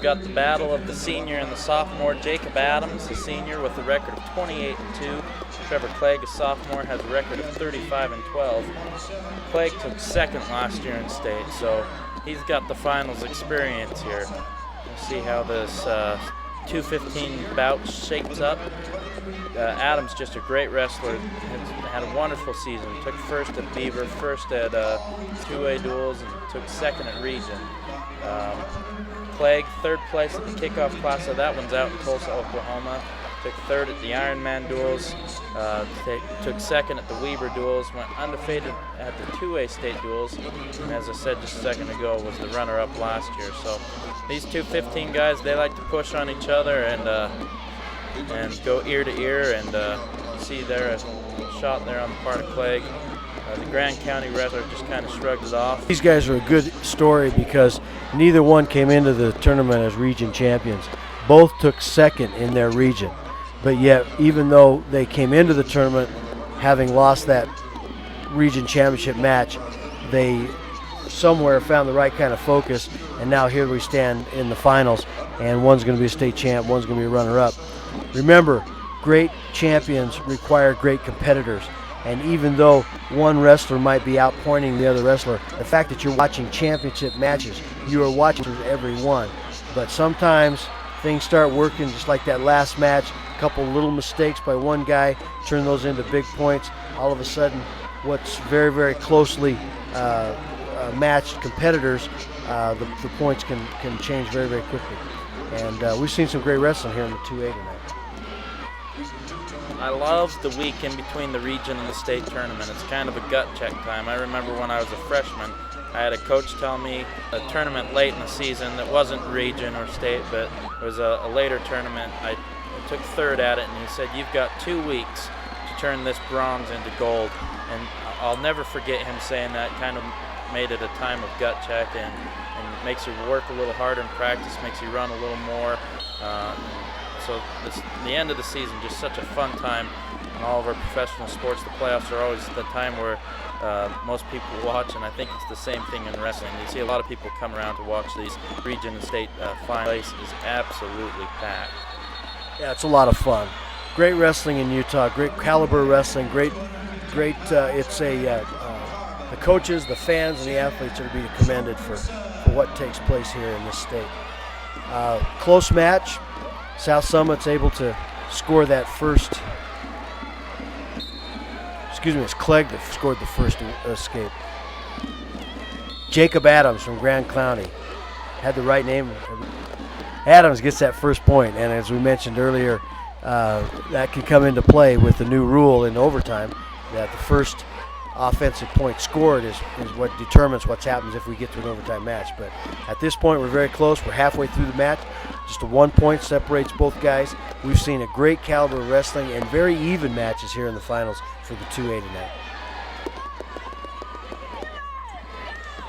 got the battle of the senior and the sophomore. Jacob Adams, the senior, with a record of 28-2. Trevor Clegg, a sophomore, has a record of 35-12. Clegg took second last year in state, so he's got the finals experience here. We'll see how this 2:15 bout shapes up. Adams, just a great wrestler, had a wonderful season. Took first at Beaver, first at 2A duels, and took second at region. Clegg, third place at the kickoff class, so that one's out in Tulsa, Oklahoma. Took third at the Ironman duels, took second at the Weber duels, went undefeated at the 2A state duels, and as I said just a second ago, was the runner-up last year. So these 2:15 guys, they like to push on each other and go ear to ear, and you see there a shot there on the part of Clegg. The Grand County wrestler just kind of shrugged it off. These guys are a good story because neither one came into the tournament as region champions. Both took second in their region, but yet even though they came into the tournament having lost that region championship match, they somewhere found the right kind of focus, and now here we stand in the finals, and one's going to be a state champ, one's going to be a runner-up. Remember, great champions require great competitors. And even though one wrestler might be outpointing the other wrestler, the fact that you're watching championship matches, you are watching every one. But sometimes things start working just like that last match. A couple little mistakes by one guy turn those into big points. All of a sudden, what's very, very closely matched competitors, the points can change very, very quickly. And we've seen some great wrestling here in the 2A tonight. I love the week in between the region and the state tournament. It's kind of a gut check time. I remember when I was a freshman, I had a coach tell me a tournament late in the season that wasn't region or state, but it was a later tournament. I took third at it, and he said, "You've got 2 weeks to turn this bronze into gold." And I'll never forget him saying that. Kind of made it a time of gut check, and makes you work a little harder in practice, makes you run a little more. So the end of the season, just such a fun time in all of our professional sports. The playoffs are always the time where most people watch, and I think it's the same thing in wrestling. You see a lot of people come around to watch these region and state finals. The place is absolutely packed. Yeah, it's a lot of fun. Great wrestling in Utah, great caliber wrestling, great. It's the coaches, the fans, and the athletes are to be commended for what takes place here in this state. Close match. South Summit's able to score that first. It's Clegg that scored the first escape. Jacob Adams from Grand County had the right name. Adams gets that first point, and as we mentioned earlier, that can come into play with the new rule in overtime that the first offensive point scored is what determines what happens if we get to an overtime match. But at this point, we're very close. We're halfway through the match. Just a 1 point separates both guys. We've seen a great caliber of wrestling and very even matches here in the finals for the 2A tonight.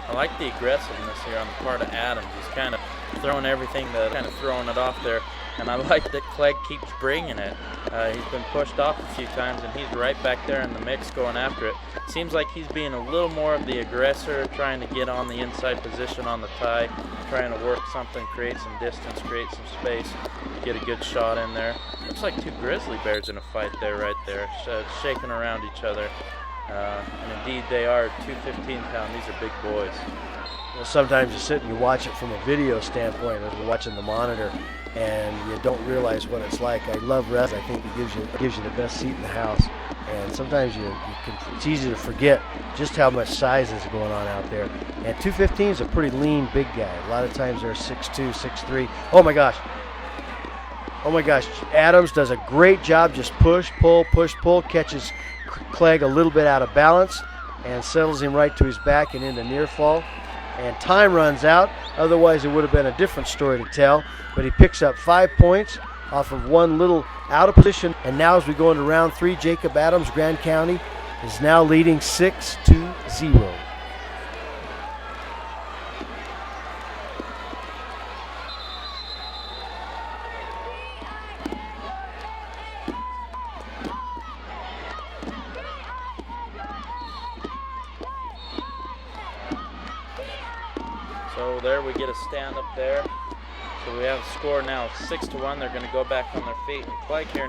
I like the aggressiveness here on the part of Adams. He's kind of throwing everything, kind of throwing it off there. And I like that Clegg keeps bringing it. He's been pushed off a few times, and he's right back there in the mix going after it. Seems like he's being a little more of the aggressor, trying to get on the inside position on the tie, trying to work something, create some distance, create some space, get a good shot in there. Looks like 2 grizzly bears in a fight there, right there, shaking around each other. And indeed, they are 215-pound. These are big boys. Well, sometimes you sit and you watch it from a video standpoint as we're watching the monitor, and you don't realize what it's like. I love wrestling. I think it gives you the best seat in the house. And sometimes it's easy to forget just how much size is going on out there. And 215 is a pretty lean, big guy. A lot of times they're 6'2", 6'3". Oh my gosh. Adams does a great job. Just push, pull, catches Clegg a little bit out of balance and settles him right to his back and into near fall. And time runs out. Otherwise, it would have been a different story to tell. But he picks up 5 points off of one little out of position. And now as we go into round 3, Jacob Adams, Grand County, is now leading 6-0. So there we get a stand up there. So we have a score now 6-1. They're going to go back on their feet. And Clegg here